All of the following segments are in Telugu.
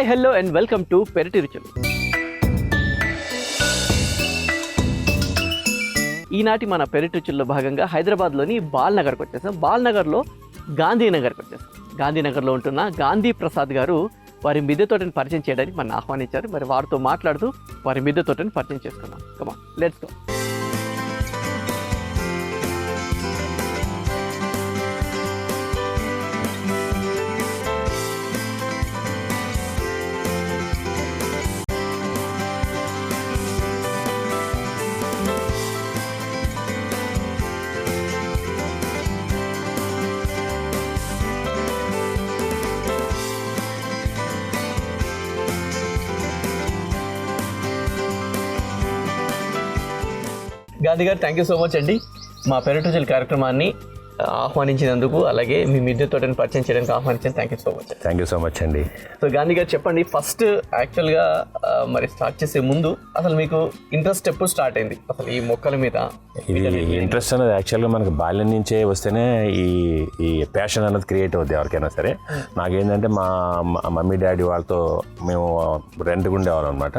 హలో అండ్ వెల్కమ్ టు పెరటి రుచులు. ఈనాటి మన పెరటి రుచుల్లో భాగంగా హైదరాబాద్లోని బాల్నగర్కి వచ్చేసాం. బాల్నగర్లో గాంధీనగర్కి వచ్చేసాం. గాంధీనగర్లో ఉంటున్న గాంధీ ప్రసాద్ గారు వారి మిద్దె తోటని పరిచయం చేయడానికి మన ఆహ్వానించారు. మరి వారితో మాట్లాడుతూ వారి మిద్దె తోటని పరిచయం చేసుకున్నాం. కమా లెట్స్ గో. గాంధీ గారు, థ్యాంక్ యూ సో మచ్ అండి మా పెరటి రుచుల కార్యక్రమాన్ని ఆహ్వానించినందుకు, అలాగే మీ మిద్దె తోటని పరిచయం చేయడానికి ఆహ్వానించాను. Thank you so much. Thank you so much అండి. సో గాంధీ గారు చెప్పండి, ఫస్ట్ యాక్చువల్గా మరి స్టార్ట్ చేసే ముందు అసలు మీకు ఇంట్రెస్ట్ ఎప్పుడు స్టార్ట్ అయింది అసలు ఈ మొక్కల మీద? ఇది ఇంట్రెస్ట్ అనేది యాక్చువల్గా మనకు బాల్యం నుంచే వస్తేనే ఈ ప్యాషన్ అనేది క్రియేట్ అవుద్ది ఎవరికైనా సరే. నాకేంటంటే మా మమ్మీ డాడీ వాళ్ళతో మేము రెంట్గా ఉండేవాళ్ళం అనమాట.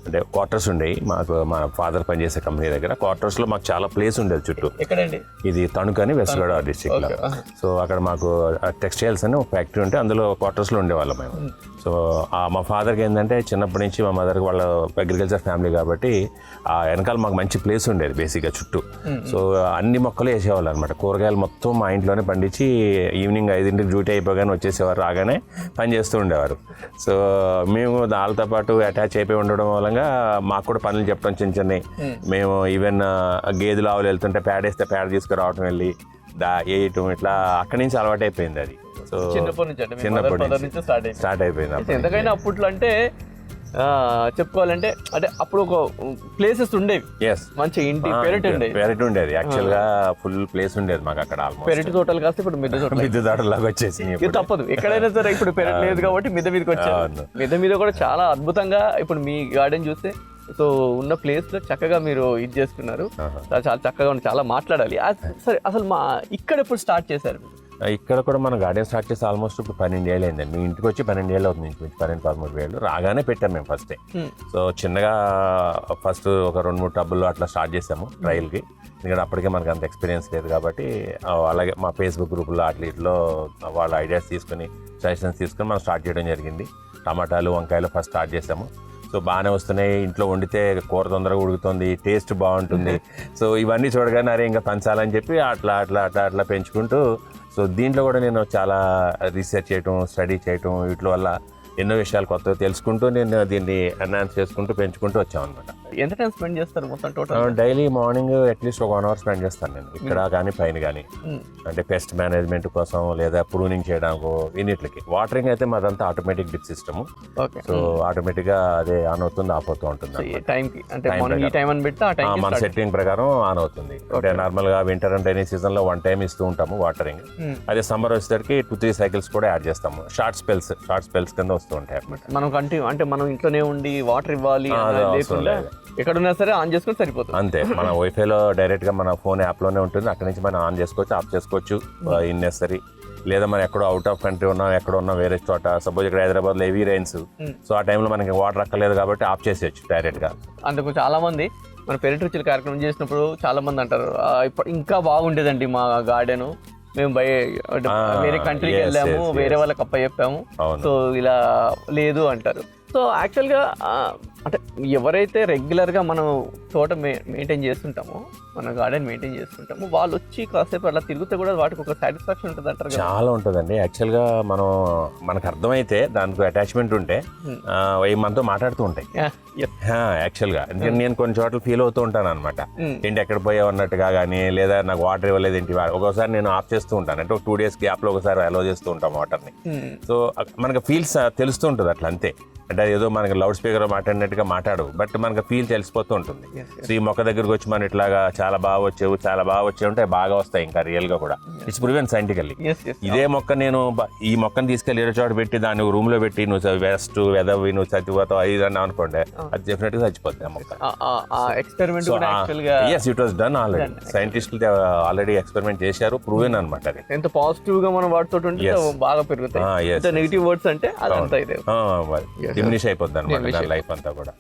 అంటే క్వార్టర్స్ ఉండేవి మాకు. మా ఫాదర్ పనిచేసే కంపెనీ దగ్గర క్వార్టర్స్లో మాకు చాలా ప్లేస్ ఉండేది చుట్టూ. ఎక్కడండి? ఇది తణుకు అని వెస్ట్ గోదావరి డిస్ట్రిక్ట్లో. సో అక్కడ మాకు టెక్స్టైల్స్ అని ఒక ఫ్యాక్టరీ ఉంటే అందులో క్వార్టర్స్లో ఉండేవాళ్ళం మేము. సో మా ఫాదర్కి ఏంటంటే చిన్నప్పటి నుంచి మా మదర్కి వాళ్ళ అగ్రికల్చర్ ఫ్యామిలీ కాబట్టి ఆ వెనకాల మాకు మంచి ప్లేస్ ఉండేది బేసిక్గా చుట్టూ. సో అన్ని మొక్కలు వేసేవాళ్ళు అనమాట. కూరగాయలు మొత్తం మా ఇంట్లోనే పండించి ఈవినింగ్ 5 డ్యూటీ అయిపోగానే వచ్చేసేవారు, రాగానే పని చేస్తూ ఉండేవారు. సో మేము వాళ్ళతో పాటు అటాచ్ అయిపోయి ఉండడం మూలంగా మాకు కూడా పనులు చెప్పడం చిన్న చిన్నవి. మేము ఈవెన్ గేదెలు ఆవులు వెళ్తుంటే పేడేస్తే పేడ తీసుకురావటం, వెళ్ళి వేయటం, ఇట్లా అక్కడి నుంచి అలవాటు అయిపోయింది అది. సో చిన్నప్పటి నుంచి స్టార్ట్ అయిపోయింది. ఎంతకైనా అప్పట్లో అంటే చెప్పుకోవాలంటే అంటే అప్పుడు ఒక ప్లేసెస్ ఉండేవి, మంచి ఇంటి పెరటి ఉండేది. యాక్చువల్ గా ఫుల్ ప్లేస్ ఉండేది మాకు అక్కడ. పెరటి తోటలు కాస్తే ఇప్పుడు మిద్దె తోటలాగా వచ్చేసి తప్పదు ఎక్కడైనా సరే. ఇప్పుడు పెరటి లేదు కాబట్టి మిద్దె మీదకి వచ్చారు. మిద్దె మీద కూడా చాలా అద్భుతంగా ఇప్పుడు మీ గార్డెన్ చూస్తే సో ఉన్న ప్లేస్ లో చక్కగా మీరు ఇది చేసుకున్నారు. చాలా చక్కగా ఉంది, చాలా మాట్లాడాలి. సరే, అసలు ఇక్కడ ఎప్పుడు స్టార్ట్ చేశారు? ఇక్కడ కూడా మన గార్డెన్ స్టార్ట్ చేసి ఆల్మోస్ట్ ఇప్పుడు 12 ఏళ్ళు అయిందండి. మీ ఇంటికి వచ్చి 12 ఏళ్ళు అవుతుంది. 12-13 ఏళ్ళు రాగానే పెట్టాం మేము ఫస్టే. సో చిన్నగా ఫస్ట్ ఒక 2-3 టబ్బుల్లో అట్లా స్టార్ట్ చేసాము ట్రయల్కి. ఎందుకంటే అప్పటికే మనకు అంత ఎక్స్పీరియన్స్ లేదు కాబట్టి. అలాగే మా ఫేస్బుక్ గ్రూపుల్లో అట్లీట్లో వాళ్ళ ఐడియాస్ తీసుకుని, సజెషన్స్ తీసుకుని మనం స్టార్ట్ చేయడం జరిగింది. టమాటాలు, వంకాయలు ఫస్ట్ స్టార్ట్ చేసాము. సో బాగానే వస్తున్నాయి. ఇంట్లో వండితే కూర తొందరగా ఉడుకుతుంది, టేస్ట్ బాగుంటుంది. సో ఇవన్నీ చూడగానే అరే ఇంకా పెంచాలని చెప్పి అట్లా పెంచుకుంటూ, సో దీంట్లో కూడా నేను చాలా రీసెర్చ్ చేయటం, స్టడీ చేయటం, వీటి వల్ల ఎన్నో విషయాలు కొత్తగా తెలుసుకుంటూ నేను దీన్ని ఎన్హాన్స్ చేసుకుంటూ పెంచుకుంటూ వచ్చామన్నమాట. ఎంత టైం స్పెండ్ చేస్తారు మొత్తం టోటల్? డైలీ మార్నింగ్ అట్లీస్ట్ ఒక 1 అవర్ స్పెండ్ చేస్తాను నేను ఇక్కడ కానీ పైన కానీ. అంటే పెస్ట్ మేనేజ్మెంట్ కోసం లేదా ప్రూనింగ్ చేయడానికి, ఇన్నిట్లకి. వాటరింగ్ అయితే మాదంతా automatic drip system. So automatic గా అదే ఆన్ అవుతుంది, ఆఫ్ అవుతూ ఉంటుంది. మన సెట్టింగ్ ప్రకారం ఆన్ అవుతుంది. అంటే నార్మల్ గా వింటర్ అండ్ రైనీ సీజన్ లో 1 టైం ఇస్తూ ఉంటాము వాటరింగ్. అదే సమ్మర్ వచ్చేసరికి 2-3 సైకిల్స్ కూడా యాడ్ చేస్తాము. షార్ట్ స్పెల్స్ కింద వస్తూ ఉంటాయి అన్నమాట. మనం కంటిన్యూ అంటే మనం ఇంట్లోనే ఉండి వాటర్ ఇవ్వాలి ఎక్కడున్నా సరే ఆన్ చేసుకొని సరిపోతుంది అంతే. మన వైఫైలో డైరెక్ట్ గా మన ఫోన్ యాప్ లోనే ఉంటుంది. అక్కడి నుంచి మనం ఆన్ చేసుకోవచ్చు, ఆఫ్ చేసుకోవచ్చు ఇన్ నెసరీ. లేదా మనం ఎక్కడో అవుట్ ఆఫ్ కంట్రీ ఉన్నాం, ఎక్కడ ఉన్నా వేరే చోట, సపోజ్ ఇక్కడ హైదరాబాద్ లో హెవీ రైన్స్, సో ఆ టైంలో మనకి వాటర్ అక్కర్లేదు కాబట్టి ఆఫ్ చేసేయచ్చు డైరెక్ట్ గా. అందుకు చాలా మంది మన పెరటి రుచుల కార్యక్రమం చేసినప్పుడు చాలా మంది అంటారు ఇప్పుడు ఇంకా బాగుండేదండి మా గార్డెన్, మేము వేరే కంట్రీకి వెళ్ళాము, వేరే వాళ్ళకి చెప్పాము, సో ఇలా లేదు అంటారు. సో యాక్చువల్గా అంటే ఎవరైతే రెగ్యులర్గా మనం తోట మెయింటైన్ చేస్తుంటామో, మన గార్డెన్ మెయింటైన్ చేస్తుంటామో, వాళ్ళు వచ్చి కాసేపు అలా తిరిగితే కూడా వాటికి ఒక సాటిస్ఫాక్షన్ ఉంటుంది అంటారు. చాలా ఉంటుందండి. యాక్చువల్గా మనకు అర్థమైతే దానికి అటాచ్మెంట్ ఉంటే మనతో మాట్లాడుతూ ఉంటాయి యాక్చువల్గా. నేను కొన్ని చోట్ల ఫీల్ అవుతూ ఉంటాను అనమాట. ఏంటి ఎక్కడ పోయావు అన్నట్టుగా కానీ, లేదా నాకు వాటర్ ఇవ్వలేదు ఏంటి. ఒకసారి నేను ఆఫ్ చేస్తూ ఉంటాను, అంటే ఒక 2 days గ్యాప్లో ఒకసారి అలో చేస్తూ ఉంటాం వాటర్ని. సో మనకు ఫీల్స్ తెలుస్తూ ఉంటుంది అట్లా, అంతే. అంటే ఏదో మనకి లౌడ్ స్పీకర్ మాట్లాడినట్టు డైరెక్ట్ గా మాట్లాడవు, బట్ మనకు ఫీల్ తెలిసిపోతూ ఉంటుంది. సో ఈ మొక్క దగ్గరకు వచ్చి మనం ఇట్లాగా చాలా బాగా వచ్చేవి ఉంటే బాగా వస్తాయి ఇంకా రియల్ గా కూడా. It's proven scientifically. ఇదే మొక్క నేను ఈ మొక్కను తీసుకెళ్లి ఏదో చోట పెట్టి దాన్ని రూమ్ లో పెట్టి నువ్వు వేస్ట్ వెదవి నువ్వు చచ్చిపోతావు అది అని అనుకోండి, అది డెఫినెట్ గా చచ్చిపోతుంది ఆ మొక్క. Experiment it was done already. సైంటిస్టులు ఆల్రెడీ ఎక్స్పెరిమెంట్ చేశారు, ప్రూవెన్ అనమాట. అది ఎంత పాజిటివ్ గా మనం వాడుతుంటే బాగా పెరుగుతాయి. నెగిటివ్ వర్డ్స్ అంటే అదంతా ఇదే డిమినిష్ అయిపోద్ది అనమాట లైఫ్ అంతా కూడా.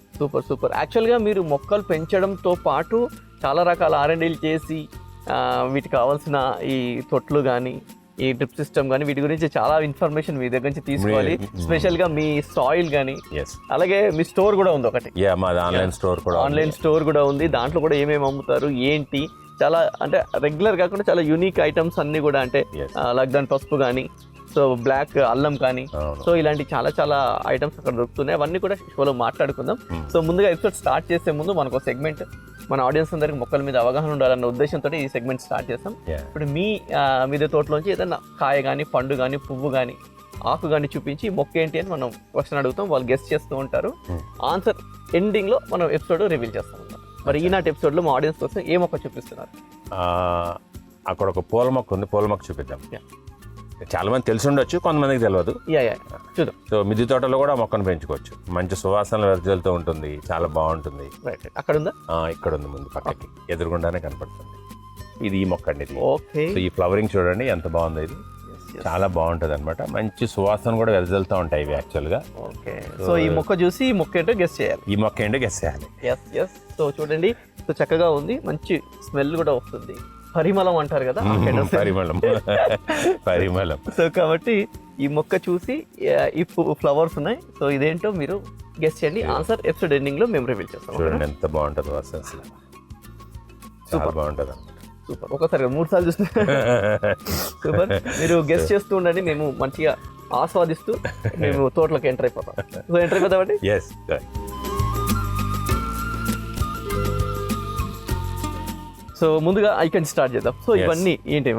సూపర్. యాక్చువల్ గా మీరు మొక్కలు పెంచడంతో పాటు చాలా రకాల R&Dలు చేసి వీటికి కావాల్సిన ఈ తొట్లు కానీ ఈ డ్రిప్ సిస్టమ్ కానీ వీటి గురించి చాలా ఇన్ఫర్మేషన్ మీ దగ్గర నుంచి తీసుకోవాలి. స్పెషల్ గా మీ సాయిల్ కానీ, అలాగే మీ స్టోర్ కూడా ఉంది ఒకటి. మాది ఆన్లైన్ స్టోర్ కూడా ఉంది. దాంట్లో కూడా ఏమేమి అమ్ముతారు ఏంటి, చాలా అంటే రెగ్యులర్ కాకుండా చాలా యూనిక్ ఐటమ్స్ అన్ని కూడా, అంటే లగ్దాన్ పసుపు కానీ, సో బ్లాక్ అల్లం కానీ, సో ఇలాంటి చాలా చాలా ఐటమ్స్ అక్కడ దొరుకుతున్నాయి. అవన్నీ కూడా షోలో మాట్లాడుకుందాం. సో ముందుగా ఎపిసోడ్ స్టార్ట్ చేసే ముందు మనకు సెగ్మెంట్, మన ఆడియన్స్ అందరికి మొక్కల మీద అవగాహన ఉండాలన్న ఉద్దేశంతో ఈ సెగ్మెంట్ స్టార్ట్ చేస్తాం. ఇప్పుడు మీద తోటలోంచి ఏదైనా కాయ కానీ, పండు కానీ, పువ్వు కానీ, ఆకు కానీ చూపించి మొక్క ఏంటి అని మనం క్వశ్చన్ అడుగుతాం. వాళ్ళు గెస్ట్ చేస్తూ ఉంటారు. ఆన్సర్ ఎండింగ్ లో మనం ఎపిసోడ్ రివీల్ చేస్తాం. మరి ఈనాటి ఎపిసోడ్ లో మా ఆడియన్స్ కోసం ఏ మొక్క చూపిస్తున్నారు? అక్కడ ఒక పూల మొక్క ఉంది, పూల మొక్క చూపిద్దాం. చాలా మంది తెలిసి ఉండొచ్చు, కొంతమందికి తెలియదు. చూద్దాం. సో మిద్దె తోటలో కూడా మొక్కను పెంచుకోవచ్చు. మంచి సువాసనలు వెదజల్లుతూ ఉంటుంది, చాలా బాగుంటుంది. అక్కడ ఉందా? ఇక్కడ ఉంది, ముందు పక్కకి ఎదురుగుండానే కనపడుతుంది. ఇది ఈ మొక్క అండి. ఓకే. సో ఈ ఫ్లవరింగ్ చూడండి ఎంత బాగుంది. ఇది చాలా బాగుంటుంది అనమాట. మంచి సువాసన కూడా వెదజల్లుతూ ఉంటాయి ఇవి యాక్చువల్ గా. ఓకే. సో ఈ మొక్క చూసి ఈ మొక్క ఏంటో గెస్ చేయాలి. ఈ మొక్క ఏంటో గెస్ చేయాలి. సో చూడండి, సో చక్కగా ఉంది, మంచి స్మెల్ కూడా వస్తుంది. పరిమళం అంటారు కదా, పరిమళం. సో కాబట్టి ఈ మొక్క చూసి ఈ ఫ్లవర్స్ ఉన్నాయి. సో ఇదేంటో మీరు గెస్ చేయండి. ఆన్సర్ ఎపిసోడ్ ఎండింగ్ లో మేము రివీల్ చేస్తాం. చూడండి ఎంత బాగుంటుంది వాసన, సూపర్ బాగుంటుంది. సూపర్. ఒకసారి 3 సార్లు చూస్తే సూపర్. మీరు గెస్ట్ చేస్తూ ఉండండి, మేము మంచిగా ఆస్వాదిస్తూ మేము తోటలోకి ఎంటర్ అయిపోతాం. సో ఎంటర్ అయిపోతామండి. సో ముందుగా ఐకన్ స్టార్ట్ చేద్దాం. సో ఇవన్నీ ఏంటి?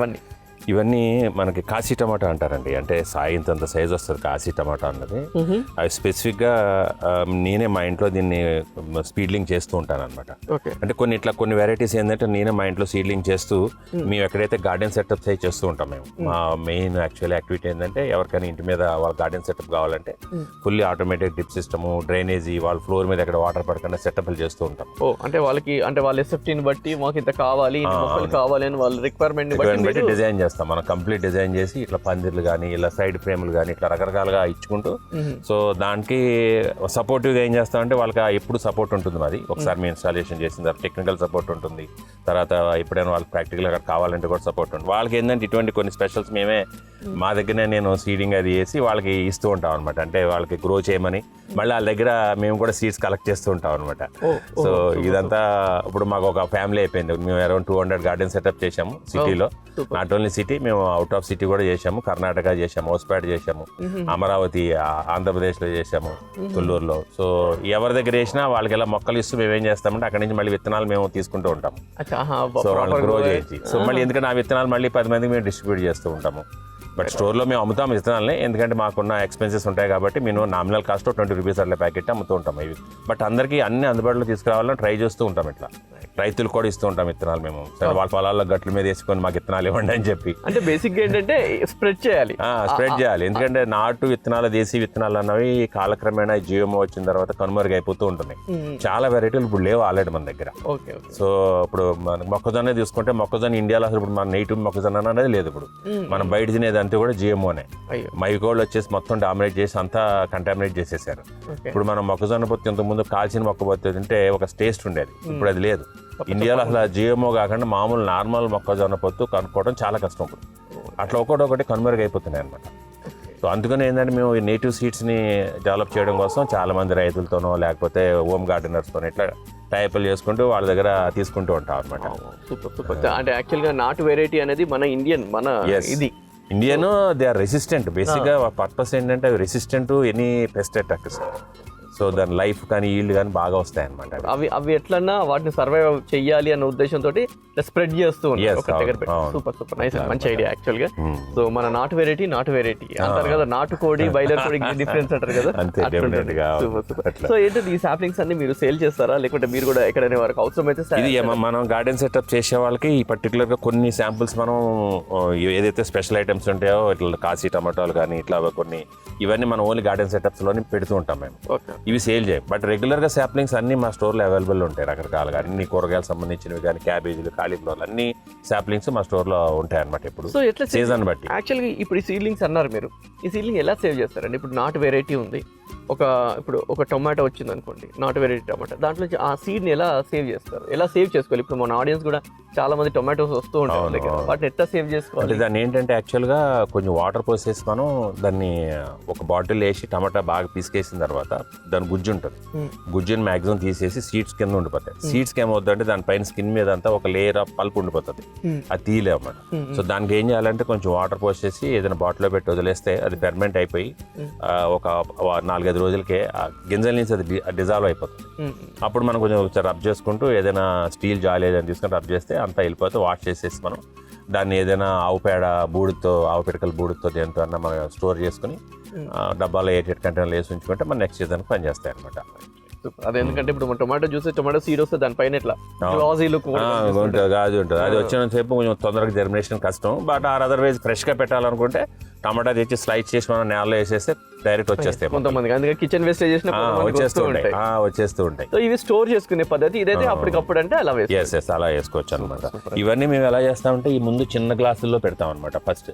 ఇవన్నీ మనకి కాశీ టమాటా అంటారండి. అంటే సాయింతంత సైజ్ వస్తుంది కాశీ టమాటా అన్నది. అవి స్పెసిఫిక్గా నేనే మా ఇంట్లో దీన్ని స్పీడ్లింగ్ చేస్తూ ఉంటాను అనమాట. అంటే కొన్ని వెరైటీస్ ఏంటంటే నేనే మా ఇంట్లో సీడ్లింగ్ చేస్తూ, మేము ఎక్కడైతే గార్డెన్ సెటప్స్ అవి చేస్తూ ఉంటాం. మేము మా మెయిన్ యాక్చువల్ యాక్టివిటీ ఏంటంటే ఎవరికైనా ఇంటి మీద వాళ్ళ గార్డెన్ సెటప్ కావాలంటే fully automatic drip system, drainage, వాళ్ళ ఫ్లోర్ మీద ఎక్కడ వాటర్ పడకుండా సెటప్లు చేస్తూ ఉంటాం. అంటే వాళ్ళకి, అంటే వాళ్ళ సేఫ్టీని బట్టి మాకు ఇంత కావాలి అని వాళ్ళ రిక్వైర్మెంట్ బట్టి డిజైన్ చేస్తాం. మనం కంప్లీట్ డిజైన్ చేసి ఇట్లా పందిర్లు కానీ, ఇలా సైడ్ ఫ్రేమ్లు కానీ, ఇట్లా రకరకాలుగా ఇచ్చుకుంటూ, సో దానికి సపోర్టివ్గా ఏం చేస్తామంటే వాళ్ళకి ఎప్పుడు సపోర్ట్ ఉంటుంది. మాది ఒకసారి మేము ఇన్స్టాలేషన్ చేసిన తర్వాత టెక్నికల్ సపోర్ట్ ఉంటుంది. తర్వాత ఎప్పుడైనా వాళ్ళకి ప్రాక్టికల్ అక్కడ కావాలంటే కూడా సపోర్ట్ ఉంటుంది. వాళ్ళకి ఏంటంటే ఇటువంటి కొన్ని స్పెషల్స్ మేమే మా దగ్గరనే నేను సీడింగ్ అది వేసి వాళ్ళకి ఇస్తూ ఉంటాం అనమాట. అంటే వాళ్ళకి గ్రో చేయమని మళ్ళీ వాళ్ళ దగ్గర మేము కూడా సీడ్స్ కలెక్ట్ చేస్తూ ఉంటాం అనమాట. సో ఇదంతా ఇప్పుడు మాకు ఒక ఫ్యామిలీ అయిపోయింది. మేము అరౌండ్ 200 గార్డెన్ సెటప్ చేసాము సిటీలో. నాట్ ఓన్లీ సిటీ, మేము అవుట్ ఆఫ్ సిటీ కూడా చేసాము. కర్ణాటక చేసాము, హౌస్పేట చేసాము, అమరావతి ఆంధ్రప్రదేశ్లో చేసాము, తుళ్ళూరులో. సో ఎవరి దగ్గర చేసినా వాళ్ళకి ఎలా మొక్కలు ఇస్తూ మేము ఏం చేస్తామంటే అక్కడి నుంచి మళ్ళీ విత్తనాలు మేము తీసుకుంటూ ఉంటాము. సో వాళ్ళు గ్రో చేసి, సో మళ్ళీ ఎందుకంటే ఆ విత్తనాలు మళ్ళీ 10 మందికి మేము డిస్ట్రిబ్యూట్ చేస్తూ ఉంటాము. బట్ స్టోర్లో మేము అమ్ముతాం విత్తనాలని, ఎందుకంటే మాకున్న ఎక్స్పెన్సెస్ ఉంటాయి కాబట్టి మేము నామినల్ కాస్ట్ 20 రూపీస్ అట్లా ప్యాకెట్ అమ్ముతూ ఉంటాం ఇవి. బట్ అందరికీ అన్ని అందుబాటులో తీసుకురావాలని ట్రై చేస్తూ ఉంటాం. ఇట్లా రైతులు కూడా ఇస్తూ ఉంటాం విత్తనాలు. మేము వాళ్ళ పొలాల్లో గట్ల మీద వేసుకొని మాకు విత్తనాలు ఇవ్వండి అని చెప్పి. అంటే బేసిక్ ఏంటంటే స్ప్రెడ్ చేయాలి. ఎందుకంటే నాటు విత్తనాలు, దేశీ విత్తనాలు అన్నవి కాలక్రమేణా జియోమో వచ్చిన తర్వాత కనుమరుగైపోతూ ఉంటున్నాయి. చాలా వెరైటీలు ఇప్పుడు లేవు ఆల్రెడీ మన దగ్గర. సో ఇప్పుడు మన మొక్కజొన్న తీసుకుంటే మొక్కజొన్న ఇండియాలో అసలు ఇప్పుడు మన నేటివ్ మొక్కజొన్న అనేది లేదు. ఇప్పుడు మనం బయట తినేది అంతా కూడా జియోమోనే. మైకోళ్ళు వచ్చేసి మొత్తం డామినేట్ చేసి అంతా కంటామినేట్ చేసేసారు. ఇప్పుడు మనం మొక్కజొన్న పొత్తు ఇంతకుముందు కాల్చిన మొక్క పొత్తు తింటే ఒక టేస్ట్ ఉండేది, ఇప్పుడు అది లేదు. ఇండియాలో అసలు జియోమో కాకుండా మామూలు నార్మల్ మొక్కజొన్న పొత్తు కనుక్కోవడం చాలా కష్టం. ఇప్పుడు అట్లా ఒకటి కనుమరుగైపోతున్నాయి అనమాట. సో అందుకని ఏంటంటే మేము ఈ నేటివ్ సీడ్స్ని డెవలప్ చేయడం కోసం చాలా మంది రైతులతోనో లేకపోతే హోమ్ గార్డెనర్స్తోనో ఇట్లా టైప్లు చేసుకుంటూ వాళ్ళ దగ్గర తీసుకుంటూ ఉంటాం అనమాట. అంటే యాక్చువల్గా నాటు వెరైటీ అనేది మన ఇండియన్ దే ఆర్ రెసిస్టెంట్. బేసిక్గా పర్పస్ ఏంటంటే అవి resistant to any pest attacks. So దాని లైఫ్ కానీ ఈల్డ్ కానీ బాగా వస్తాయి అనమాట. అవి ఎట్లన్నా వాటిని సర్వైవ్ చెయ్యాలి అన్న ఉద్దేశంతో స్ప్రెడ్ చేస్తూ ఉంటారు ఒక దగ్గర పెట్టి. సూపర్ నైస్, మంచి ఐడియా యాక్చువల్ గా. సో మన నాటు వెరైటీ అంటారు కదా, నాటుకోడి బయలర్ కోడి డిఫరెన్స్ అంటారు కదా. సో ఏంటంటే ఈ సాప్లింగ్స్ అన్ని మీరు సేల్ చేస్తారా, లేకుంటే మీరు కూడా ఎక్కడైనా వరకు అవసరమైతే? ఇది మనం గార్డెన్ సెటప్ చేసే వాళ్ళకి ఈ పర్టికులర్ గా కొన్ని శాంపుల్స్ మనం ఏదైతే స్పెషల్ ఐటమ్స్ ఉంటాయో ఇట్లా కాశీ టమాటాలు కానీ ఇట్లా కొన్ని, ఇవన్నీ మనం ఓన్లీ గార్డెన్ సెటప్స్ లోని పెడుతూ ఉంటాం మేము. ఇవి సేల్ చేయం, బట్ రెగ్యులర్ గా సాప్లింగ్స్ అన్ని మా స్టోర్ లో అవైలబుల్ ఉంటాయి రకరకాలుగా. అన్ని కూరగాయలకు సంబంధించినవి కానీ, క్యాబేజీలు, కాలీఫ్లవర్, అన్ని సాప్లింగ్స్ మా స్టోర్ లో ఉంటాయి అన్నమాట. ఇప్పుడు సో ఎట్లా సీజన్ బట్టి. యాక్చువల్గా ఇప్పుడు ఈ సీడ్లింగ్స్ అన్నారు మీరు, ఈ సీడ్లింగ్ ఎలా సేవ్ చేస్తారండి? ఇప్పుడు నాటు వెరైటీ ఉంది, ఇప్పుడు ఒక టొమాటో వచ్చింది అనుకోండి, నాటు వెరైటీ టొమాటో, దాంట్లో ఆ సీడ్ని ఎలా సేవ్ చేస్తారు, ఎలా సేవ్ చేసుకోవాలి? ఇప్పుడు మన ఆడియన్స్ కూడా చాలా మంది టొమాటోస్ వస్తూ ఉంటారు, వాటిని ఎట్లా సేవ్ చేసుకోవాలి? దాన్ని ఏంటంటే యాక్చువల్గా కొంచెం వాటర్ పోసేసి మనం దాన్ని ఒక బాటిల్ వేసి టమాటా బాగా పిసికేసిన తర్వాత దాని గుజ్జు ఉంటుంది, గుజ్జుని మ్యాక్సిమం తీసేసి సీడ్స్ కింద ఉండిపోతాయి. సీడ్స్కి ఏమవుతుందంటే దానిపైన స్కిన్ మీద అంతా ఒక లేయర్ ఆఫ్ పల్ప్ ఉండిపోతుంది, అది తీయలేము అన్నమాట. సో దానికి ఏం చేయాలంటే కొంచెం వాటర్ పోసేసి ఏదైనా బాటిల్లో పెట్టి వదిలేస్తే అది ఫెర్మెంట్ అయిపోయి ఒక 4-5 రోజులకే ఆ గింజల నుంచి అది డిజాల్వ్ అయిపోతుంది. అప్పుడు మనం కొంచెం రబ్ చేసుకుంటూ ఏదైనా స్టీల్ జాలి ఏదైనా తీసుకొని రబ్ చేస్తే అంతా వెళ్ళిపోతే వాష్ చేసేసి మనం దాన్ని ఏదైనా ఆవు పిడకల బూడితో దేంతో అన్న మనం స్టోర్ చేసుకుని డబ్బాలో 8 కంటైనర్లు వేసి ఉంచుకుంటే మన నెక్స్ట్ సీజన్ పనిచేస్తాయి అనమాట. అది ఎందుకంటే ఇప్పుడు టొమాటో జ్యూస్ టొమాటో సీడ్ వస్తే దానిపైన ఇట్లా గాజు ఉంటుంది, అది వచ్చిన సేపు కొంచెం తొందరగా జర్మినేషన్ కష్టం. బట్ అదర్వైజ్ ఫ్రెష్ గా పెట్టాలనుకుంటే టమాటా తెచ్చి స్లైస్ చేసి మనం నేలలో వేసేస్తే డైరెక్ట్ వచ్చేస్తాయి. కొంతమంది అందుకే కిచెన్ వేస్టేజ్ వచ్చేస్తూ ఉంటాయి. సో ఇవి స్టోర్ చేసుకునే పద్ధతి ఇదైతే అప్పటికప్పుడు అంటే అలా అలా వేసుకోవచ్చు అనమాట. ఇవన్నీ మేము ఎలా చేస్తామంటే ఈ ముందు చిన్న గ్లాసుల్లో పెడతాం అనమాట. ఫస్ట్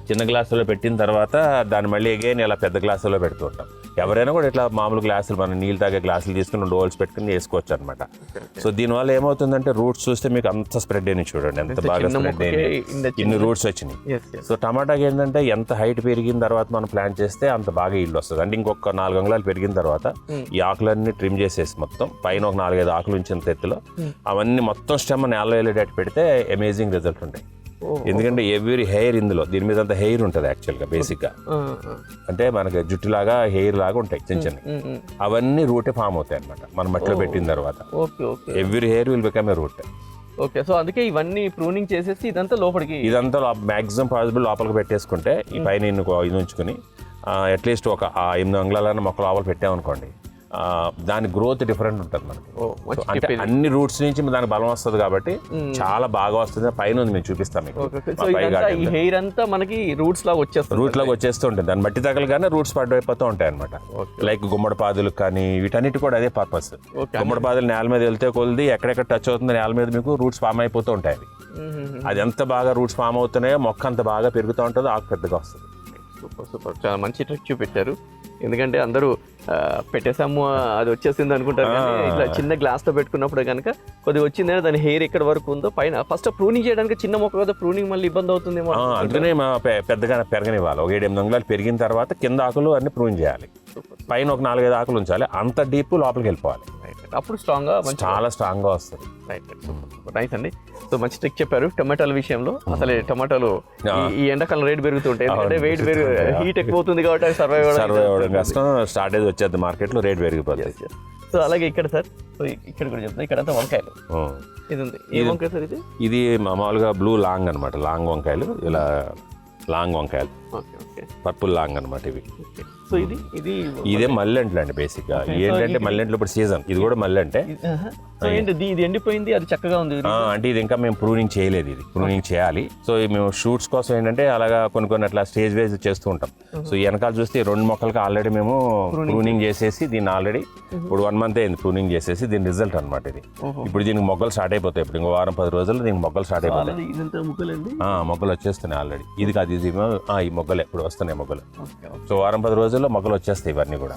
చిన్న గ్లాసుల్లో పెట్టిన తర్వాత దాన్ని మళ్ళీ అగైన్ ఇలా పెద్ద గ్లాసుల్లో పెడుతూ ఉంటాం. ఎవరైనా కూడా ఇట్లా మామూలు గ్లాసులు మనం నీళ్ళు తాగే గ్లాసులు తీసుకుని 2 హోల్స్ పెట్టుకుని వేసుకోవచ్చు అనమాట. సో దీనివల్ల ఏమవుతుందంటే రూట్స్ చూస్తే మీకు అంత స్ప్రెడ్ అయినాయి, చూడండి ఎంత బాగా స్ప్రెడ్ అయినాయి, ఇన్ని రూట్స్ వచ్చినాయి. సో టమాటాకి ఏంటంటే ఎంత హైట్ పెరిగిన తర్వాత మనం ప్లాంట్ చేస్తే అంత బాగా ఈల్డ్ వస్తుంది. అంటే ఇంకొక 4 అంగుళాలు పెరిగిన తర్వాత ఈ ఆకులన్నీ ట్రిమ్ చేసేసి మొత్తం పైన ఒక 4-5 ఆకులు ఉంచిన ఎత్తులో అవన్నీ మొత్తం స్టెమ్ నేలలో వెళ్ళేటట్టు పెడితే అమేజింగ్ రిజల్ట్ ఉంటాయి. ఎందుకంటే ఎవ్రీ హెయిర్ ఇందులో దీని మీద అంత హెయిర్ ఉంటుంది యాక్చువల్గా బేసిక్గా, అంటే మనకి జుట్టులాగా హెయిర్ లాగా ఉంటాయి చిన్న చిన్న, అవన్నీ రూటే ఫామ్ అవుతాయి అనమాట మనం మట్టిలో పెట్టిన తర్వాత. Every hair will become a root. Okay, so అందుకే ఇవన్నీ ప్రూనింగ్ చేసేసి ఇదంతా మాక్సిమం పాసిబుల్ లోపలికి పెట్టేసుకుంటే ఈ పైన ఇది ఉంచుకుని అట్లీస్ట్ ఒక 8 అంగుళాలన్న మొక్క లోపల పెట్టామనుకోండి, దాని గ్రోత్ డిఫరెంట్ ఉంటుంది మనకి. అంటే అన్ని రూట్స్ నుంచి దానికి బలం వస్తుంది కాబట్టి చాలా బాగా వస్తుంది. పైన ఉంది మేము చూపిస్తాం మీకు. హెయిర్ అంతా మనకి రూట్స్ లాగా వచ్చేస్తూ ఉంటుంది, దాన్ని బట్టి తగలగానే రూట్స్ పడిపోతూ ఉంటాయి అనమాట. లైక్ గుమ్మడి పాదులకు కానీ వీటన్నిటి కూడా అదే పర్పస్. గుమ్మడి పాదులు నేల మీద వెళ్తే కొలిది ఎక్కడెక్కడ టచ్ అవుతుంది నేల మీద మీకు రూట్స్ ఫామ్ అయిపోతూ ఉంటాయి. అది ఎంత బాగా రూట్స్ ఫామ్ అవుతున్నాయో మొక్క అంత బాగా పెరుగుతూ ఉంటుందో ఆకు పెద్దగా వస్తుంది. సూపర్, చాలా మంచి ట్రిక్ చూపించారు. ఎందుకంటే అందరూ పెట్టేసాము అది వచ్చేసింది అనుకుంటారు, ఇట్లా చిన్న గ్లాస్లో పెట్టుకున్నప్పుడు కనుక కొద్దిగా వచ్చిందని దాని హెయిర్ ఎక్కడ వరకు ఉందో పైన ఫస్ట్ ప్రూనింగ్ చేయడానికి చిన్న మొక్క కదా, ప్రూనింగ్ మళ్ళీ ఇబ్బంది అవుతుందేమో. అందుకనే పెద్దగా పెరగనివ్వాలి. ఒక 7-8 అంగుళాలు పెరిగిన తర్వాత కింద ఆకులు అన్ని ప్రూన్ చేయాలి, పైన ఒక 4-5 ఆకులు ఉంచాలి, అంత డీప్ లోపలికి వెళ్ళిపోవాలి, అప్పుడు చాలా స్ట్రాంగ్ గా వస్తుంది. నైస్ అండి. సో మంచి ట్రిక్ చెప్పారు టొమాటోల విషయంలో. అసలు టొమాటోలు ఈ ఎండాకాలం రేట్ పెరుగుతుంటాయి, ఎందుకంటే వెయిట్ హీట్ ఎక్కువ అవుతుంది కాబట్టి సర్వైవ్ అవ్వడం కష్టం. స్టార్టేజ్ వచ్చేది మార్కెట్ లో, రేట్ పెరిగిపోతుంది. సో అలాగే ఇక్కడ సార్, ఇక్కడ కూడా చెప్తాను, ఇక్కడ అంతా వంకాయలు. ఇది ఉంది, ఏ వంకాయ సార్ ఇది? ఇది మామూలుగా బ్లూ లాంగ్ అనమాట, లాంగ్ వంకాయలు, ఇలా లాంగ్ వంకాయలు, పర్పుల్ లాంగ్ అనమాట ఇవి. సో ఇదే మల్లెంట్లు అండి బేసిక్ గా. ఏంటంటే మల్లెంట్లు ఇప్పుడు సీజన్, ఇది కూడా మల్లెంటే. ఇది ఎండిపోయింది, అది చక్కగా ఉంది. అంటే ఇది ఇంకా మేము ప్రూనింగ్ చేయలేదు, ఇది ప్రూనింగ్ చేయాలి. సో మేము షూట్స్ కోసం ఏంటంటే అలాగా కొన్ని అట్లా స్టేజ్ వైజ్ చేస్తూ ఉంటాం. సో వెనకాల చూస్తే 2 మొక్కలకి ఆల్రెడీ మేము ప్రూనింగ్ చేసేసి దీన్ని ఆల్రెడీ ఇప్పుడు 1 month అయింది ప్రూనింగ్ చేసేసి, దీని రిజల్ట్ అనమాట ఇది. ఇప్పుడు దీనికి మొగ్గలు స్టార్ట్ అయిపోతాయి, ఇప్పుడు ఇంకో 1-10 రోజుల్లో దీనికి మొగ్గలు స్టార్ట్ అయిపోతాయి. మొగ్గలు వచ్చేస్తున్నాయి ఆల్రెడీ. ఇది కాదు, ఇది ఈ మొగ్గలు ఇప్పుడు వస్తున్నాయి మొగ్గలు. సో 1-10 రోజుల్లో మొగ్గలు వచ్చేస్తాయి ఇవన్నీ కూడా.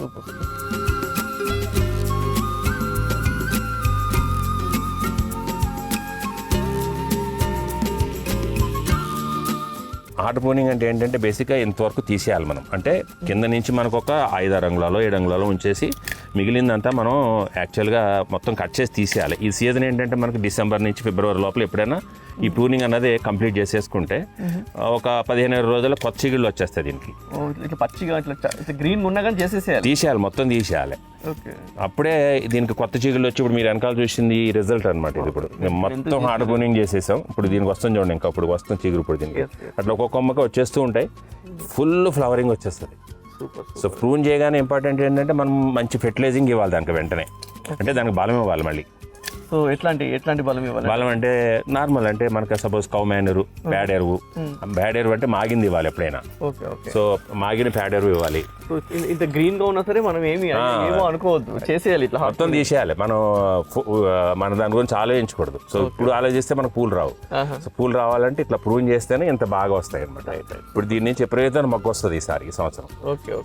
హార్డ్ ప్రూనింగ్ అంటే ఏంటంటే బేసిక్గా ఇంతవరకు తీసేయాలి మనం. అంటే కింద నుంచి మనకు ఒక 5-6 అంగుళాలు 7 అంగుళాలు ఉంచేసి మిగిలిందంతా మనం యాక్చువల్గా మొత్తం కట్ చేసి తీసేయాలి. ఈ సీజన్ ఏంటంటే మనకి డిసెంబర్ నుంచి ఫిబ్రవరి లోపల ఎప్పుడైనా ఈ ప్రూనింగ్ అన్నది కంప్లీట్ చేసేసుకుంటే ఒక 15 రోజుల్లో కొత్త చిగుళ్ళు వచ్చేస్తాయి దీనికి. ఇట్లా పచ్చిగా ఇట్లా గ్రీన్ ఉన్నా కానీ చేసేసేయాలి, తీసేయాలి, మొత్తం తీసేయాలి. ఓకే, అప్పుడే దీనికి కొత్త చిగుళ్ళు వచ్చి ఇప్పుడు మీరు వెనకాల చూసింది ఈ రిజల్ట్ అనమాట. ఇది ఇప్పుడు మేము మొత్తం హార్డ్ ప్రూనింగ్ చేసేసాం. ఇప్పుడు దీనికి వస్తుంది చూడండి, ఇంకా ఇప్పుడు వస్తుంది చిగురు. ఇప్పుడు దీనికి అట్లా ఒక్కొక్క కొమ్మకి వచ్చేస్తూ ఉంటాయి, ఫుల్ ఫ్లవరింగ్ వచ్చేస్తుంది. సో ప్రూన్ చేయగానే ఇంపార్టెంట్ ఏంటంటే మనం మంచి ఫెర్టిలైజింగ్ ఇవ్వాలి దానికి వెంటనే, అంటే దానికి బలం ఇవ్వాలి మళ్ళీ. సో ఎట్లాంటి బలం ఇవ్వాలి? బలం అంటే నార్మల్, అంటే మనకి సపోజ్ కౌ మేనరు, పేడ ఎరువు. పేడ ఎరువు అంటే మాగింది ఇవ్వాలి ఎప్పుడైనా. సో మాగిన పేడ ఎరువు ఇవ్వాలి. ఇంత గ్రీన్ గా ఉన్నా సరే మనం ఏమో అనుకోవద్దు, చేసేయాలి, ఇట్లా మొత్తం తీసేయాలి. మన దాని గురించి ఆలోచించకూడదు. సో ఇప్పుడు ఆలోచిస్తే మనకు పూలు రావు. సో పూలు రావాలంటే ఇట్లా ప్రూన్ చేస్తేనే ఇంత బాగా వస్తాయి అనమాట. ఇప్పుడు దీని నుంచి ఎప్పుడైతే మొక్క వస్తుంది ఈ సంవత్సరం.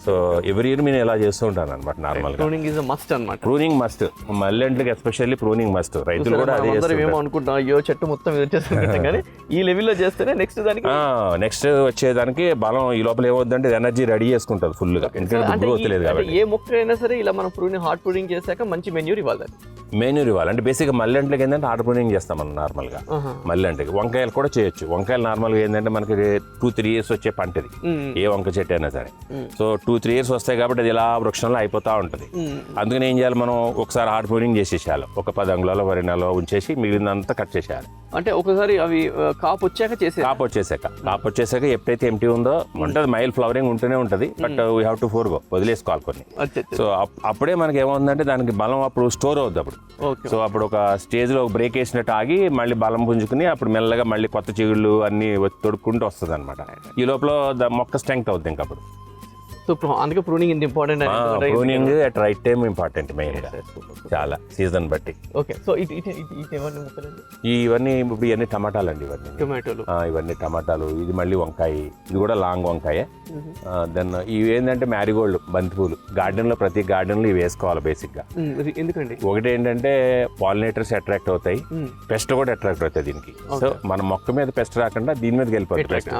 సో ఎవ్రీ ఇయర్ నేను ఇలా చేస్తూ ఉంటాను అనమాట. నార్మల్ ప్రూనింగ్ ఇస్ మస్ట్ అనమాట. ప్రూనింగ్ మస్ట్, మల్లెంట్లకి ఎస్పెషల్లీ ప్రూనింగ్ మస్ట్. రైతులు కూడా అదే ఏమో అనుకుంటాం, అయ్యో చెట్టు మొత్తం వచ్చేస్తుంటాం, కానీ ఈ లెవెల్లో చేస్తేనే నెక్స్ట్ వచ్చేదానికి బలం ఈ లోపల ఏమవుతుందంటే ఎనర్జీ రెడీ చేసుకుంటుంది ఫుల్ గా. గ్రోత్ లేదు కాబట్టి ఏ మొక్క అయినా సరే ఇలా మనం ప్రూనింగ్ హార్డ్ ప్రూనింగ్ చేశాక మంచి మెన్యూర్ ఇవ్వాలి. మెన్యూర్ ఇవ్వాలి అంటే బేసిక్గా మల్లెంట్లకి ఏంటంటే హార్డ్ ప్రూనింగ్ చేస్తాం మనం నార్మల్గా. మల్లెంట్లకి వంకాయలు కూడా చేయొచ్చు. వంకాయలు నార్మల్గా ఏంటంటే మనకి 2-3 years వచ్చే పంటది, ఏ వంక చెట్టు అయినా సరే. సో 2-3 years వస్తాయి కాబట్టి అది ఇలా వృక్షంలో అయిపోతూ ఉంటుంది. అందుకని ఏం చేయాలి, మనం ఒకసారి హార్డ్ ప్రూనింగ్ చేసేసేయాలి. ఒక 10 అంగుళాలు 10 నెలలో ఉంచేసి మిగిలినంతా కట్ చేసేయాలి. అంటే ఒకసారి అవి కాపు వచ్చాక ఎప్పుడైతే ఎంటీ ఉందో ఉంటుంది, మైల్ ఫ్లవరింగ్ ఉంటూనే ఉంటుంది, but we have to forgo, వదిలేసుకోవాలి కొన్ని. సో అప్పుడే మనకి ఏమవుతుందంటే దానికి బలం అప్పుడు స్టోర్ అవుద్ది అప్పుడు. సో అప్పుడు ఒక స్టేజ్లో బ్రేక్ వేసినట్టు ఆగి మళ్ళీ బలం పుంజుకుని అప్పుడు మెల్లగా మళ్ళీ కొత్త చిగుళ్ళు అన్ని తొడుక్కుంటూ వస్తుంది అనమాట. ఈ లోపల మొక్క స్ట్రెంగ్త్ అవుతుంది ఇంకా అప్పుడు. సో అందుకే ప్రూనింగ్ ఇంత important. Pruning at right time important మెయిన్గా, చాలా సీజన్ బట్టి. ఓకే, సో ఇవన్నీ ఇప్పుడు ఇవన్నీ టమాటాలు అండి. టొమాటోలు, ఇవన్నీ టమాటాలు. ఇది మళ్ళీ వంకాయ, ఇది కూడా లాంగ్ వంకాయ. దెన్ ఇవి ఏంటంటే మ్యారీగోల్డ్, బంతిపూలు. గార్డెన్లో ప్రతి గార్డెన్లో ఇవి వేసుకోవాలి బేసిక్గా. ఎందుకండి? ఒకటి ఏంటంటే పాలినేటర్స్ అట్రాక్ట్ అవుతాయి, పెస్ట్ కూడా అట్రాక్ట్ అవుతాయి దీనికి. సో మన మొక్క మీద పెస్ట్ రాకుండా దీని మీదకి వెళ్ళిపోతుంది.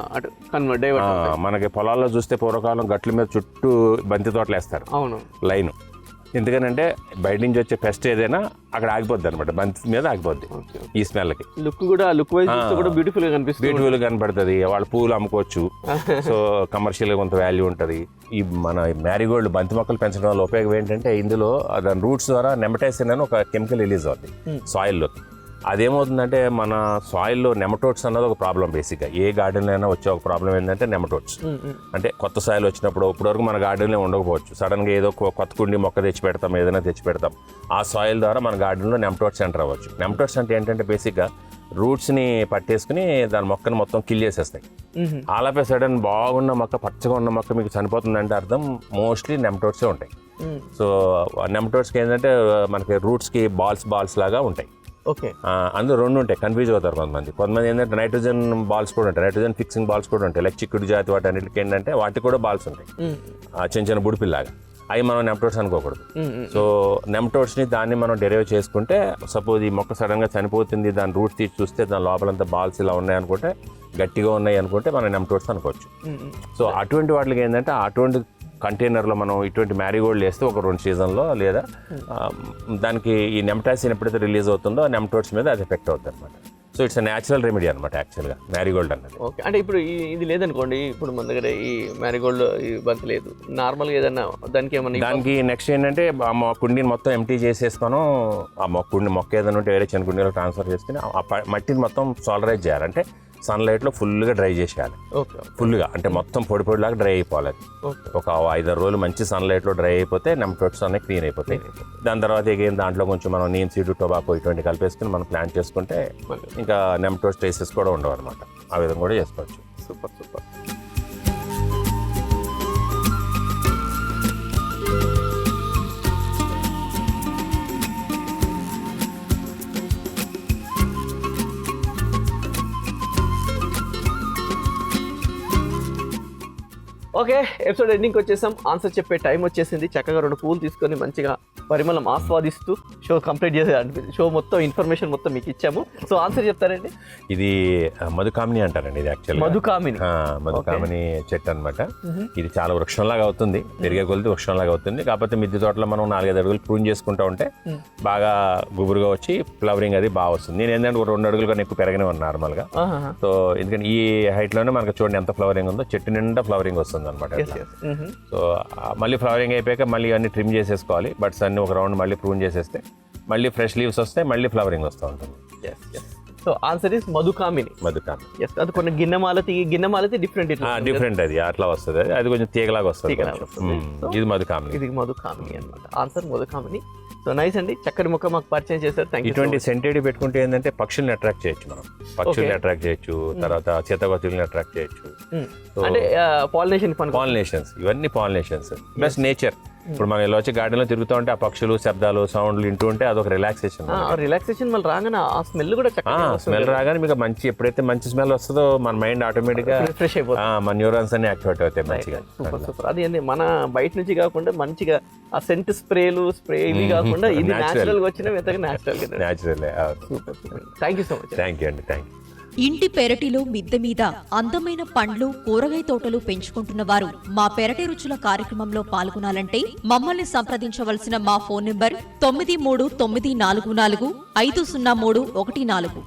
మనకి పొలాల్లో చూస్తే పూర్వకాలం గట్ల మీద చుట్టూ బంతి తోటలు వేస్తారు, అవును, లైన్. ఎందుకనంటే బయట నుంచి వచ్చే పెస్ట్ ఏదైనా అక్కడ ఆగిపోద్ది అనమాట, బంతి మీద ఆగిపోద్ది. ఈ స్మెల్కి లుక్ బ్యూటిఫుల్ గా కనపడుతుంది. వాళ్ళ పూలు అమ్ముకోవచ్చు. సో కమర్షియల్గా కొంత వాల్యూ ఉంటుంది. ఈ మన మ్యారీగోల్డ్ బంతి మొక్కలు పెంచడం వల్ల ఉపయోగం ఏంటంటే ఇందులో దాని రూట్స్ ద్వారా నెమటైసిన్ అని ఒక కెమికల్ రిలీజ్ అవుతుంది సాయిల్లోకి. అదేమవుతుందంటే మన సాయిల్లో నెమటోడ్స్ అన్నది ఒక ప్రాబ్లం. బేసిక్గా ఏ గార్డెన్లో అయినా వచ్చే ఒక ప్రాబ్లం ఏంటంటే నెమటోడ్స్. అంటే కొత్త సాయిల్ వచ్చినప్పుడు ఇప్పటివరకు మన గార్డెన్లో ఉండకపోవచ్చు, సడన్గా ఏదో కొత్త కుండి మొక్క తెచ్చి పెడతాం, ఏదైనా తెచ్చి పెడతాం, ఆ సాయిల్ ద్వారా మన గార్డెన్లో నెమటోడ్స్ ఎంటర్ అవ్వచ్చు. నెమటోడ్స్ అంటే ఏంటంటే బేసిక్గా రూట్స్ని పట్టేసుకుని దాని మొక్కను మొత్తం కిల్ చేసేస్తాయి. ఆల్ ఆఫ్ ఏ సడన్ బాగున్న మొక్క, పచ్చగా ఉన్న మొక్క మీకు చనిపోతుందంటే అర్థం మోస్ట్లీ నెమటోడ్సే ఉంటాయి. సో నెమటోడ్స్కి ఏంటంటే మనకి రూట్స్కి బాల్స్ లాగా ఉంటాయి. ఓకే, అందులో 2 ఉంటాయి. కన్ఫ్యూజ్ అవుతారు కొంతమంది ఏంటంటే నైట్రోజన్ బాల్స్ కూడా ఉంటాయి, నైట్రోజన్ ఫిక్సింగ్ బాల్స్ కూడా ఉంటాయి. లైక్ చిక్కుడు జాతి వాటి అన్నిటికి ఏంటంటే వాటికి కూడా బాల్స్ ఉంటాయి, చిన్న బుడిపిల్లాగా. అవి మనం నెమటోడ్స్ అనుకోకూడదు. సో నెమటోడ్స్ని దాన్ని మనం డెరైవ్ చేసుకుంటే, సపోజ్ ఈ మొక్క సడన్గా చనిపోతుంది, దాని రూట్స్ తీసి చూస్తే దాని లోపలంతా బాల్స్ ఇలా ఉన్నాయి అనుకుంటే, గట్టిగా ఉన్నాయి అనుకుంటే మనం నెమటోడ్స్ అనుకోవచ్చు. సో అటువంటి వాటికి ఏంటంటే అటువంటి కంటైనర్లో మనం ఇటువంటి మ్యారీగోల్డ్ వేస్తే ఒక 2 సీజన్లో, లేదా దానికి ఈ నెమటాసిన్ ఎప్పుడైతే రిలీజ్ అవుతుందో ఆ నెమటోడ్స్ మీద అది ఎఫెక్ట్ అవుతుంది అనమాట. సో ఇట్స్ న్యాచురల్ రెమెడీ అనమాట యాక్చువల్గా మ్యారీగోల్డ్ అన్నది. ఓకే, అంటే ఇప్పుడు ఇది లేదనుకోండి, ఇప్పుడు మన దగ్గర ఈ మ్యారీగోల్డ్ బంతి లేదు, నార్మల్గా ఏదన్నా దానికి నెక్స్ట్ ఏంటంటే ఆ కుండీని మొత్తం ఎంటీ చేసేసి మనం ఆ మొక్క ఏదైనా ఉంటే వేరే చిన్న కుండీలో ట్రాన్స్ఫర్ చేసుకుని ఆ మట్టిని మొత్తం సాలరైజ్ చేయాలంటే సన్లైట్లో ఫుల్గా డ్రై చేసేయాలి. ఫుల్గా అంటే మొత్తం పొడిలాగా డ్రై అయిపోవాలి. ఒక 5-6 రోజులు మంచి సన్లైట్లో డ్రై అయిపోతే నెమటోడ్స్ అనేవి క్లీన్ అయిపోతాయి. దాని తర్వాత ఏం దాంట్లో కొంచెం మనం నీమ్ సీడ్, టొబాకో ఇటువంటి కలిపేసుకుని మనం ప్లాంట్ చేసుకుంటే ఇంకా నెమటోడ్స్ ట్రేసెస్ కూడా ఉండవు అనమాట. ఆ విధంగా కూడా చేసుకోవచ్చు. సూపర్. ఓకే, ఎపిసోడ్ ఎండింగ్కి వచ్చేసాం. ఆన్సర్ చెప్పే టైం వచ్చేసింది. చక్కగా 2 పూలు తీసుకొని మంచిగా పరిమళం ఆస్వాదిస్తూ షో కంప్లీట్ చేసే అనిపించింది. షో మొత్తం ఇన్ఫర్మేషన్ మొత్తం మీకు ఇచ్చాము. సో ఆన్సర్ చెప్తారండి? ఇది మధుకామిని అంటారండి. ఇది యాక్చువల్ మధుకామిని చెట్టు అనమాట. ఇది చాలా వృక్షంలాగా అవుతుంది, పెరిగే కొలిది వృక్షంలాగా అవుతుంది. కాకపోతే మిద్దె తోటలో మనం 4-5 అడుగులు ప్రూన్ చేసుకుంటూ ఉంటే బాగా గుబురుగా వచ్చి ఫ్లవరింగ్ అది బాగా వస్తుంది. నేను ఏంటంటే 2 అడుగులు కన్నా ఎక్కువ పెరగనివ్వను నార్మల్గా. సో ఎందుకంటే ఈ హైట్ లోనే మనకు చూడండి ఎంత ఫ్లవరింగ్ ఉందో, చెట్టు నిండా ఫ్లవరింగ్ వస్తుంది అనమాట. సో మళ్ళీ ఫ్లవరింగ్ అయిపోయాక మళ్ళీ అన్ని ట్రిమ్ చేసేసుకోవాలి. బట్స్ అన్ని ఒక రౌండ్ మళ్ళీ ప్రూన్ చేసేస్తే మళ్ళీ ఫ్రెష్ లీవ్స్ వస్తాయి, మళ్ళీ ఫ్లవరింగ్ వస్తూ ఉంటుంది. సో ఆన్సర్ ఇస్ మధుకామిని. అది కొన్ని గిన్నెమాలతి డిఫరెంట్ అది అట్లా వస్తుంది. అది కొంచెం తీగలాగా వస్తుంది. ఇది మధుకామిని అనమాట. ఆన్సర్ మధుకామిని. సో నైస్ అండి, చక్కటి మొక్క మాకు పరిచయం చేశారు. Thank you. ఇటువంటి సెంటెడ్ పెట్టుకుంటే ఏంటంటే పక్షుల్ని అట్రాక్ట్ చేయొచ్చు మనం. పక్షుల్ని అట్రాక్ట్ చేయొచ్చు, తర్వాత సీతాకోతుల్ని అట్రాక్ట్ చేయొచ్చు. అంటే పాలినేషన్స్, ఇవన్నీ పాలినేషన్స్ ప్లస్ నేచర్. ఇప్పుడు మనం ఇలా వచ్చి గార్డెన్ లో తిరుగుతూ ఉంటే ఆ పక్షులు, శబ్దాలు, సౌండ్లు వింటూ ఉంటే అదొక రిలాక్సేషన్. మళ్ళీ రాగానే ఆ స్మెల్ కూడా స్మెల్ రాగానే మీకు మంచి ఎప్పుడైతే మంచి స్మెల్ వస్తుందో మన మైండ్ ఆటోమేటిక్ గా ఫ్రెష్ అయిపోతుంది. మన న్యూరాన్స్ అన్ని యాక్టివేట్ అవుతాయి మంచిగా. సూపర్. అది మన బయట నుంచి కాకుండా మంచిగా ఆ సెంట్ స్ప్రేలు ఇవి కాకుండా ఇది న్యాచురల్ గా వచ్చిన natural. Thank you so much. Thank you అండి. Thank you. ఇంటి పెరటిలో మిద్దె మీద అందమైన పండ్లు, కూరగాయ తోటలు పెంచుకుంటున్న వారు మా పెరటి రుచుల కార్యక్రమంలో పాల్గొనాలంటే మమ్మల్ని సంప్రదించవలసిన మా ఫోన్ నంబర్ 9394450314.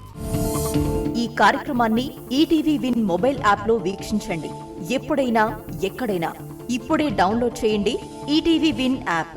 ఈ కార్యక్రమాన్ని ఈటీవీ విన్ మొబైల్ యాప్ లో వీక్షించండి. ఎప్పుడైనా ఎక్కడైనా ఇప్పుడే డౌన్లోడ్ చేయండి ఈటీవీ విన్ యాప్.